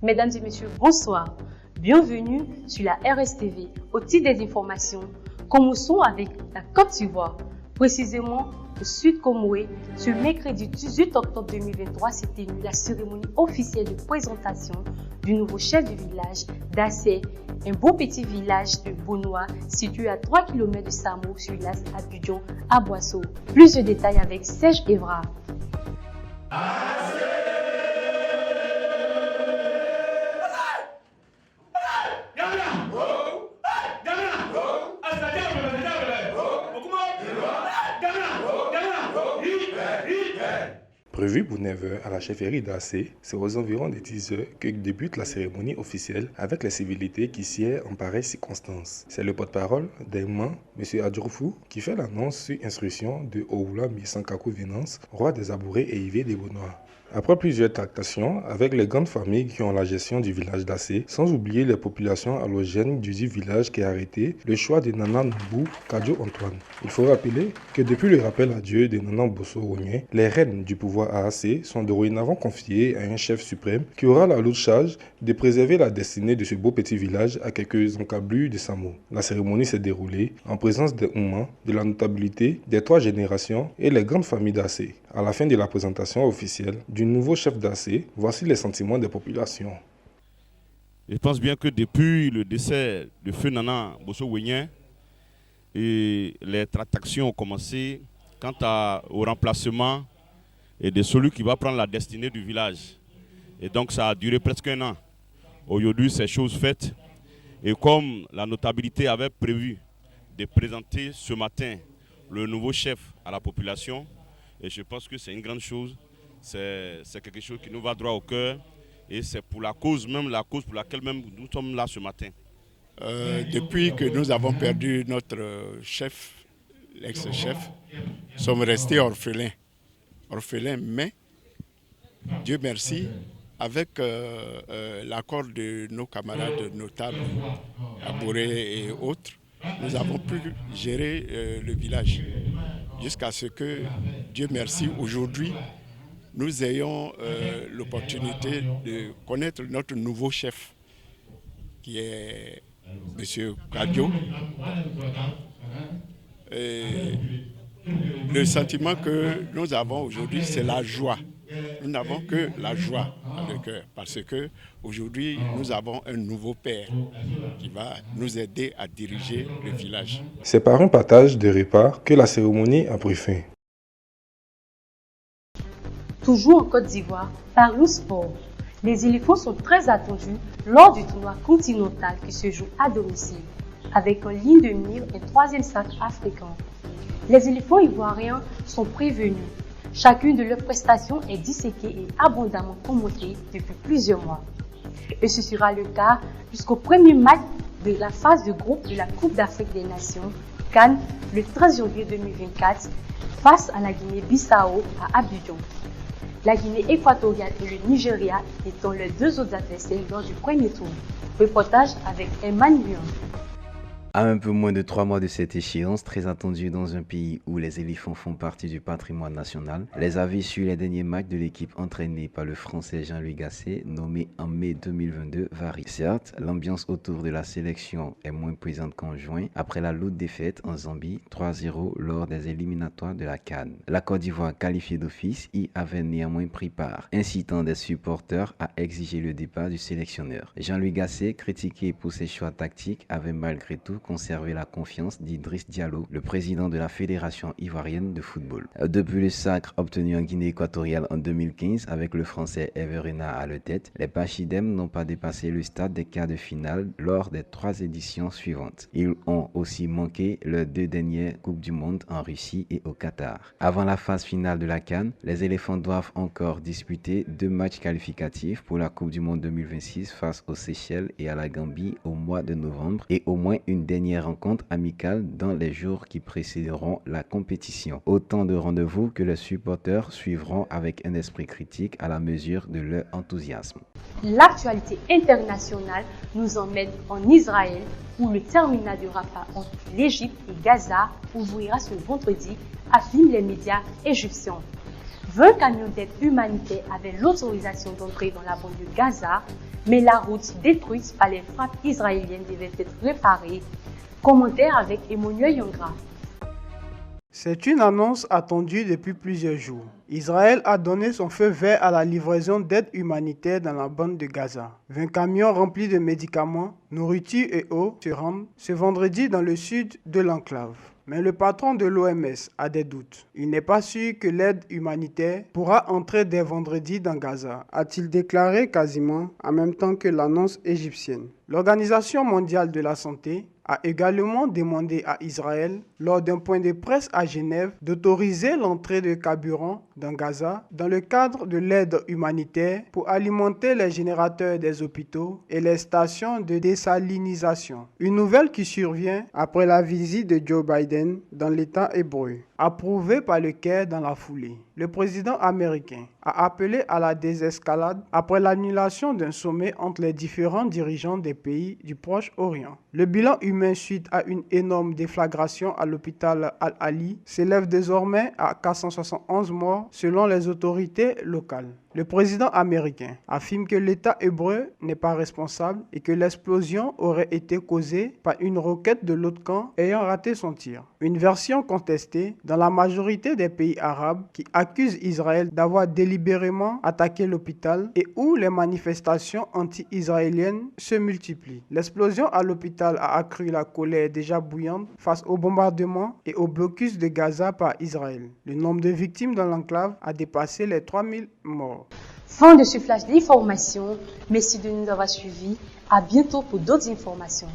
Mesdames et messieurs, bonsoir. Bienvenue sur la RSTV. Au titre des informations, commençons avec la Côte d'Ivoire. Précisément, au Sud Comoé, ce mercredi 18 octobre 2023 s'est tenue la cérémonie officielle de présentation du nouveau chef du village d'Assé, un beau petit village de Bonois situé à 3 km de Samo sur l'As Abidjan à Boisseau. Plus de détails avec Serge Evra. Prévu pour 9h à la chefferie d'Assé, c'est aux environs des 10h que débute la cérémonie officielle avec les civilités qui sied en pareilles circonstances. C'est le porte-parole d'Aïman, M. Adjourfou, qui fait l'annonce sur instruction de Oula Misankakou Venance, roi des Abourés et Ivé des Bonois. Après plusieurs tractations avec les grandes familles qui ont la gestion du village d'Assé, sans oublier les populations allogènes du dit village qui a arrêté le choix de Nana Noubou Kadjo Antoine. Il faut rappeler que depuis le rappel à Dieu de Nana Bosso Rognien, les rênes du pouvoir à Assé sont dorénavant confiées à un chef suprême qui aura la lourde charge de préserver la destinée de ce beau petit village à quelques encablures de Samo. La cérémonie s'est déroulée en présence des Oumans, de la notabilité des 3 générations et les grandes familles d'Assé. À la fin de la présentation officielle du nouveau chef d'Assé, voici les sentiments des populations. Je pense bien que depuis le décès de Feu Nana Bosso Rognien, et les tractations ont commencé quant au remplacement et de celui qui va prendre la destinée du village. Et donc ça a duré presque un an. Aujourd'hui, c'est chose faite. Et comme la notabilité avait prévu de présenter ce matin le nouveau chef à la population, et je pense que c'est une grande chose, c'est quelque chose qui nous va droit au cœur et c'est pour la cause pour laquelle même nous sommes là ce matin. Depuis que nous avons perdu notre chef, l'ex-chef, nous sommes restés orphelins, mais Dieu merci, avec l'accord de nos camarades notables, Abouré et autres, nous avons pu gérer le village jusqu'à ce que, Dieu merci, aujourd'hui, nous ayons l'opportunité de connaître notre nouveau chef, qui est M. Kadjo. Le sentiment que nous avons aujourd'hui, c'est la joie. Nous n'avons que la joie dans le cœur, parce que aujourd'hui, nous avons un nouveau père qui va nous aider à diriger le village. C'est par un partage de repas que la cérémonie a pris fin. Toujours en Côte d'Ivoire, par le sport. Les éléphants sont très attendus lors du tournoi continental qui se joue à domicile, avec en ligne de mire un 3e sacre africain. Les éléphants ivoiriens sont prévenus. Chacune de leurs prestations est disséquée et abondamment commentée depuis plusieurs mois. Et ce sera le cas jusqu'au premier match de la phase de groupe de la Coupe d'Afrique des Nations, CAN, le 13 janvier 2024, face à la Guinée-Bissau à Abidjan. La Guinée équatoriale et le Nigeria étant les 2 autres adversaires lors du premier tour. Reportage avec Emmanuel. À un peu moins de 3 mois de cette échéance, très attendue dans un pays où les éléphants font partie du patrimoine national, les avis sur les derniers matchs de l'équipe entraînée par le Français Jean-Louis Gasset, nommé en mai 2022, varient. Certes, l'ambiance autour de la sélection est moins présente qu'en juin, après la lourde défaite en Zambie 3-0 lors des éliminatoires de la CAN. La Côte d'Ivoire, qualifiée d'office, y avait néanmoins pris part, incitant des supporters à exiger le départ du sélectionneur. Jean-Louis Gasset, critiqué pour ses choix tactiques, avait malgré tout conserver la confiance d'Idriss Diallo, le président de la Fédération ivoirienne de football. Depuis le sacre obtenu en Guinée équatoriale en 2015 avec le français Everina à la tête, les Pachidem n'ont pas dépassé le stade des quarts de finale lors des 3 éditions suivantes. Ils ont aussi manqué leurs 2 dernières Coupes du Monde en Russie et au Qatar. Avant la phase finale de la CAN, les éléphants doivent encore disputer 2 matchs qualificatifs pour la Coupe du Monde 2026 face aux Seychelles et à la Gambie au mois de novembre et au moins une dernière rencontre amicale dans les jours qui précéderont la compétition. Autant de rendez-vous que les supporters suivront avec un esprit critique à la mesure de leur enthousiasme. L'actualité internationale nous emmène en Israël où le terminal de Rafah entre l'Égypte et Gaza ouvrira ce vendredi, affirment les médias égyptiens. 20 camions d'aide humanitaire avaient l'autorisation d'entrer dans la bande de Gaza mais la route détruite par les frappes israéliennes devait être réparée. Commentaire avec Emmanuel Yongra. C'est une annonce attendue depuis plusieurs jours. Israël a donné son feu vert à la livraison d'aide humanitaire dans la bande de Gaza. 20 camions remplis de médicaments, nourriture et eau se rendent ce vendredi dans le sud de l'enclave. Mais le patron de l'OMS a des doutes. Il n'est pas sûr que l'aide humanitaire pourra entrer dès vendredi dans Gaza, a-t-il déclaré quasiment en même temps que l'annonce égyptienne. L'Organisation mondiale de la santé a également demandé à Israël, lors d'un point de presse à Genève, d'autoriser l'entrée de carburant dans Gaza dans le cadre de l'aide humanitaire pour alimenter les générateurs des hôpitaux et les stations de désalinisation. Une nouvelle qui survient après la visite de Joe Biden dans l'État hébreu, approuvée par le Caire dans la foulée. Le président américain a appelé à la désescalade après l'annulation d'un sommet entre les différents dirigeants des pays du Proche-Orient. Le bilan humain suite à une énorme déflagration à l'hôpital Al-Ali s'élève désormais à 471 morts selon les autorités locales. Le président américain affirme que l'État hébreu n'est pas responsable et que l'explosion aurait été causée par une roquette de l'autre camp ayant raté son tir. Une version contestée dans la majorité des pays arabes qui accusent Israël d'avoir délibérément attaqué l'hôpital et où les manifestations anti-israéliennes se multiplient. L'explosion à l'hôpital a accru la colère déjà bouillante face au bombardement et au blocus de Gaza par Israël. Le nombre de victimes dans l'enclave a dépassé les 3000 morts. Fin de ce flash d'informations. Merci de nous avoir suivis. À bientôt pour d'autres informations.